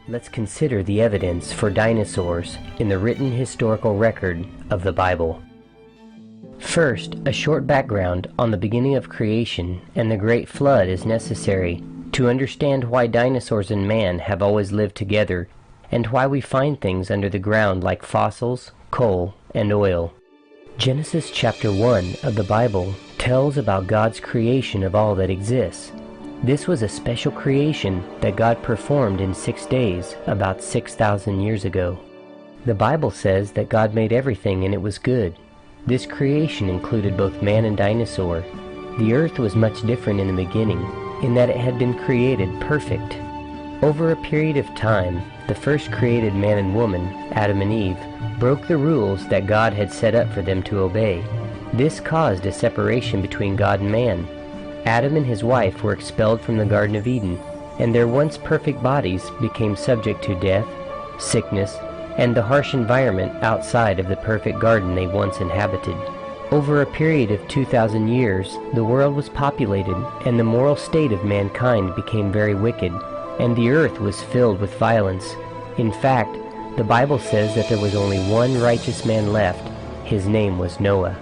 Let's consider the evidence for dinosaurs in the written historical record of the Bible. First, a short background on the beginning of creation and the Great Flood is necessary to understand why dinosaurs and man have always lived together and why we find things under the ground like fossils, coal, and oil. Genesis chapter 1 of the Bible tells about God's creation of all that exists. This was a special creation that God performed in 6 days about 6,000 years ago. The Bible says that God made everything and it was good. This creation included both man and dinosaur. The earth was much different in the beginning, in that it had been created perfect. Over a period of time, the first created man and woman, Adam and Eve, broke the rules that God had set up for them to obey. This caused a separation between God and man. Adam and his wife were expelled from the Garden of Eden, and their once perfect bodies became subject to death, sickness, and the harsh environment outside of the perfect garden they once inhabited. Over a period of 2,000 years, the world was populated, and the moral state of mankind became very wicked, and the earth was filled with violence. In fact, the Bible says that there was only one righteous man left. His name was Noah.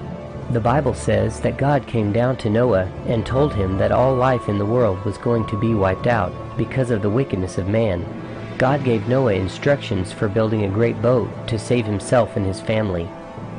The Bible says that God came down to Noah and told him that all life in the world was going to be wiped out because of the wickedness of man. God gave Noah instructions for building a great boat to save himself and his family.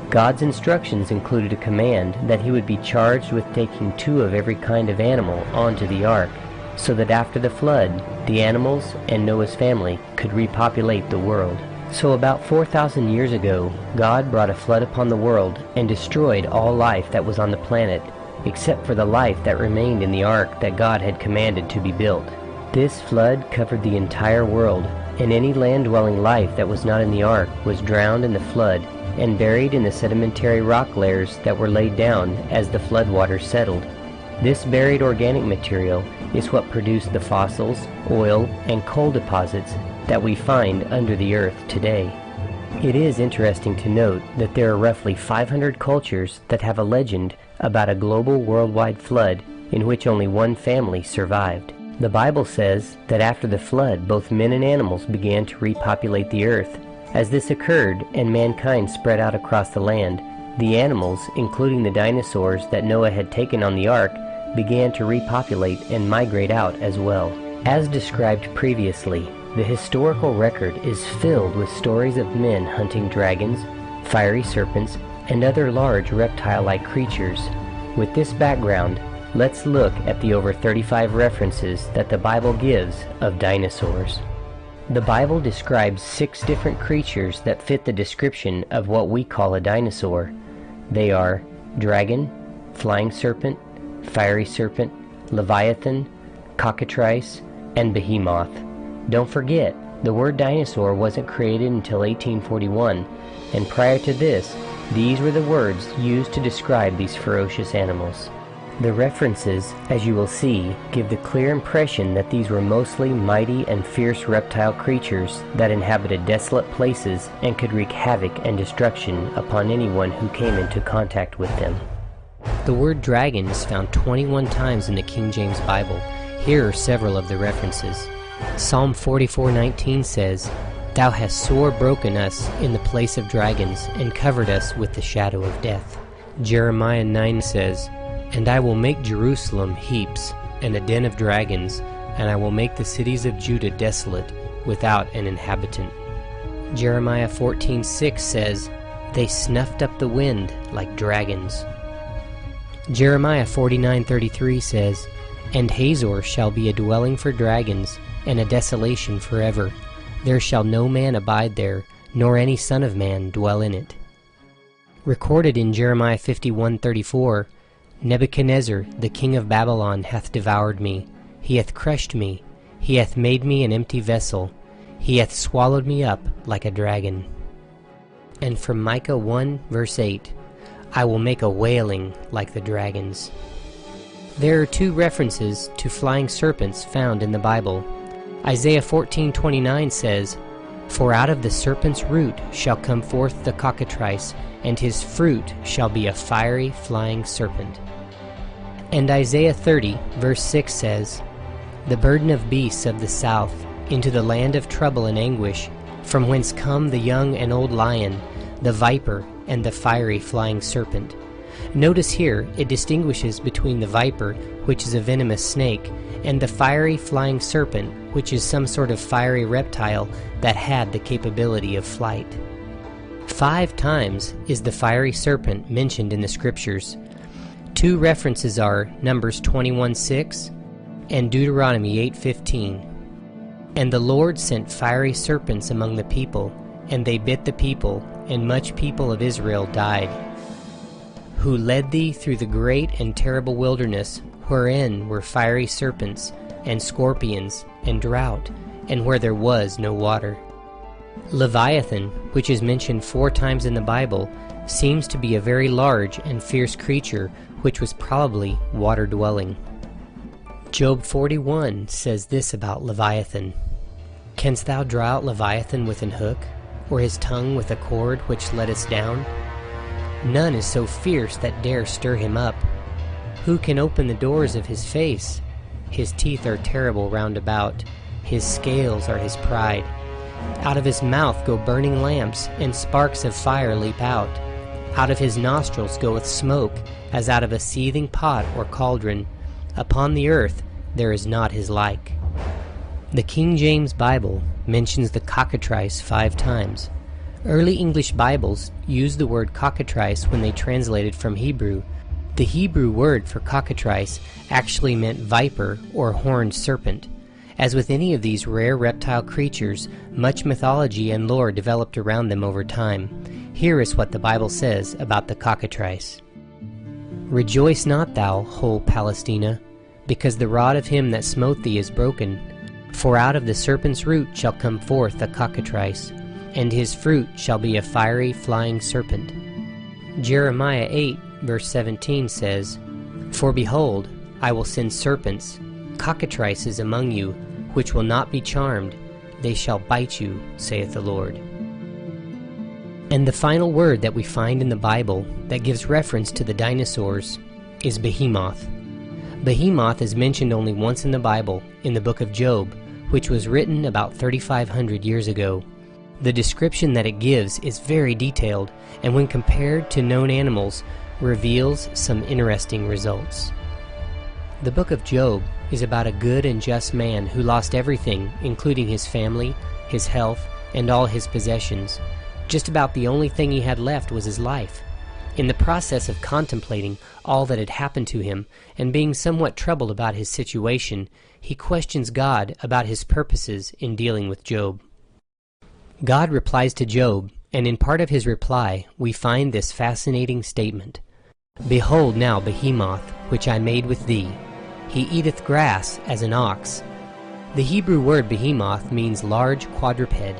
God's instructions included a command that he would be charged with taking 2 of every kind of animal onto the ark, so that after the flood, the animals and Noah's family could repopulate the world. So about 4,000 years ago, God brought a flood upon the world and destroyed all life that was on the planet, except for the life that remained in the ark that God had commanded to be built. This flood covered the entire world, and any land-dwelling life that was not in the ark was drowned in the flood and buried in the sedimentary rock layers that were laid down as the floodwaters settled. This buried organic material is what produced the fossils, oil, and coal deposits that we find under the earth today. It is interesting to note that there are roughly 500 cultures that have a legend about a global worldwide flood in which only one family survived. The Bible says that after the flood, both men and animals began to repopulate the earth. As this occurred and mankind spread out across the land, the animals, including the dinosaurs that Noah had taken on the ark, began to repopulate and migrate out as well. As described previously, the historical record is filled with stories of men hunting dragons, fiery serpents, and other large reptile-like creatures. With this background, let's look at the over 35 references that the Bible gives of dinosaurs. The Bible describes 6 different creatures that fit the description of what we call a dinosaur. They are dragon, flying serpent, fiery serpent, leviathan, cockatrice, and behemoth. Don't forget, the word dinosaur wasn't created until 1841, and prior to this, these were the words used to describe these ferocious animals. The references, as you will see, give the clear impression that these were mostly mighty and fierce reptile creatures that inhabited desolate places and could wreak havoc and destruction upon anyone who came into contact with them. The word dragon is found 21 times in the King James Bible. Here are several of the references. Psalm 44:19 says, "Thou hast sore broken us in the place of dragons, and covered us with the shadow of death." Jeremiah 9 says, "And I will make Jerusalem heaps, and a den of dragons, and I will make the cities of Judah desolate, without an inhabitant." Jeremiah 14:6 says, "They snuffed up the wind like dragons." Jeremiah 49:33 says, "And Hazor shall be a dwelling for dragons, and a desolation forever. There shall no man abide there, nor any son of man dwell in it." Recorded in Jeremiah 51:34, "Nebuchadnezzar, the king of Babylon, hath devoured me. He hath crushed me. He hath made me an empty vessel. He hath swallowed me up like a dragon." And from Micah 1 verse 8, "I will make a wailing like the dragons." There are 2 references to flying serpents found in the Bible. Isaiah 14:29 says, "For out of the serpent's root shall come forth the cockatrice, and his fruit shall be a fiery flying serpent." And Isaiah 30 verse 6 says, "The burden of beasts of the south into the land of trouble and anguish, from whence come the young and old lion, the viper, and the fiery flying serpent. Notice here it distinguishes between the viper, which is a venomous snake, and the fiery flying serpent, which is some sort of fiery reptile that had the capability of flight. 5 times is the fiery serpent mentioned in the scriptures. 2 references are Numbers 21:6 and Deuteronomy 8:15. And the Lord sent fiery serpents among the people, and they bit the people, and much people of Israel died. Who led thee through the great and terrible wilderness, wherein were fiery serpents, and scorpions, and drought, and where there was no water. Leviathan, which is mentioned 4 times in the Bible, seems to be a very large and fierce creature, which was probably water-dwelling. Job 41 says this about Leviathan: Canst thou draw out Leviathan with an hook, or his tongue with a cord which lettest down? None is so fierce that dare stir him up. Who can open the doors of his face? His teeth are terrible round about, his scales are his pride. Out of his mouth go burning lamps, and sparks of fire leap out. Out of his nostrils goeth smoke, as out of a seething pot or cauldron. Upon the earth there is not his like. The King James Bible mentions the cockatrice 5 times. Early English Bibles used the word cockatrice when they translated from Hebrew. The Hebrew word for cockatrice actually meant viper or horned serpent. As with any of these rare reptile creatures, much mythology and lore developed around them over time. Here is what the Bible says about the cockatrice. Rejoice not thou, whole Palestina, because the rod of him that smote thee is broken. For out of the serpent's root shall come forth a cockatrice, and his fruit shall be a fiery flying serpent. Jeremiah 8 verse 17 says, For behold, I will send serpents, cockatrices among you, which will not be charmed, they shall bite you, saith the Lord. And the final word that we find in the Bible that gives reference to the dinosaurs is behemoth. Behemoth is mentioned only once in the Bible, in the book of Job, which was written about 3,500 years ago. The description that it gives is very detailed, and when compared to known animals, reveals some interesting results. The book of Job is about a good and just man who lost everything, including his family, his health, and all his possessions. Just about the only thing he had left was his life. In the process of contemplating all that had happened to him, and being somewhat troubled about his situation, he questions God about his purposes in dealing with Job. God replies to Job, and in part of his reply we find this fascinating statement. Behold now Behemoth, which I made with thee. He eateth grass as an ox. The Hebrew word behemoth means large quadruped.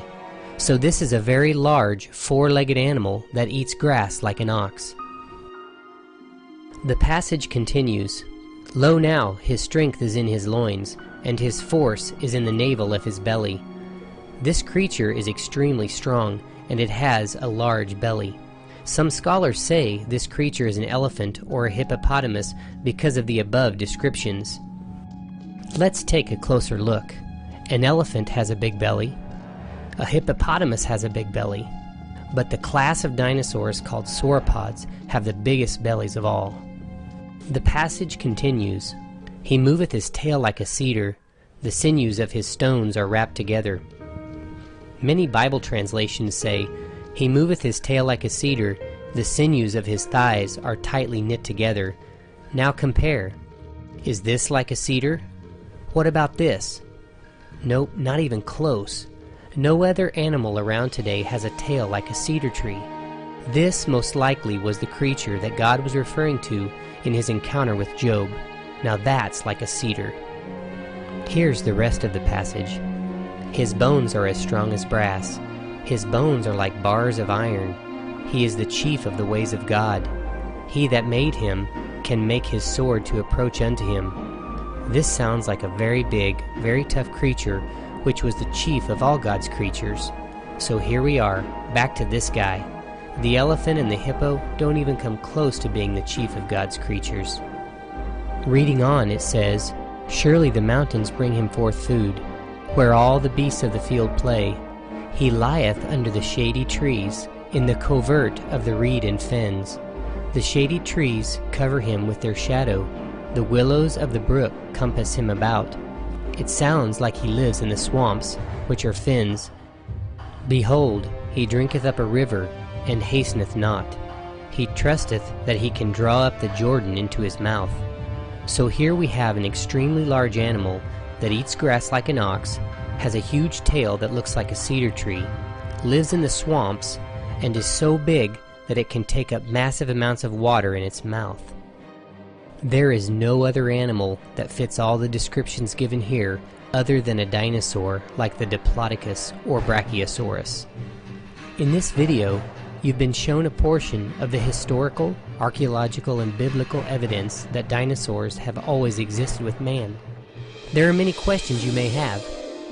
So this is a very large, 4-legged animal that eats grass like an ox. The passage continues, Lo now, his strength is in his loins, and his force is in the navel of his belly. This creature is extremely strong, and it has a large belly. Some scholars say this creature is an elephant or a hippopotamus because of the above descriptions. Let's take a closer look. An elephant has a big belly. A hippopotamus has a big belly. But the class of dinosaurs called sauropods have the biggest bellies of all. The passage continues, He moveth his tail like a cedar, the sinews of his stones are wrapped together. Many Bible translations say, He moveth his tail like a cedar, the sinews of his thighs are tightly knit together. Now compare. Is this like a cedar? What about this? Nope, not even close. No other animal around today has a tail like a cedar tree. This most likely was the creature that God was referring to in his encounter with Job. Now that's like a cedar. Here's the rest of the passage. His bones are as strong as brass. His bones are like bars of iron. He is the chief of the ways of God. He that made him can make his sword to approach unto him. This sounds like a very big, very tough creature, which was the chief of all God's creatures. So here we are, back to this guy. The elephant and the hippo don't even come close to being the chief of God's creatures. Reading on, it says, Surely the mountains bring him forth food. where all the beasts of the field play. He lieth under the shady trees, in the covert of the reed and fens. The shady trees cover him with their shadow, the willows of the brook compass him about. It sounds like he lives in the swamps, which are fens. Behold, he drinketh up a river, and hasteneth not. He trusteth that he can draw up the Jordan into his mouth. So here we have an extremely large animal that eats grass like an ox, has a huge tail that looks like a cedar tree, lives in the swamps, and is so big that it can take up massive amounts of water in its mouth. There is no other animal that fits all the descriptions given here other than a dinosaur like the Diplodocus or Brachiosaurus. In this video, you've been shown a portion of the historical, archaeological, and biblical evidence that dinosaurs have always existed with man. There are many questions you may have.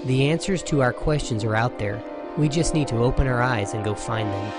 The answers to our questions are out there. We just need to open our eyes and go find them.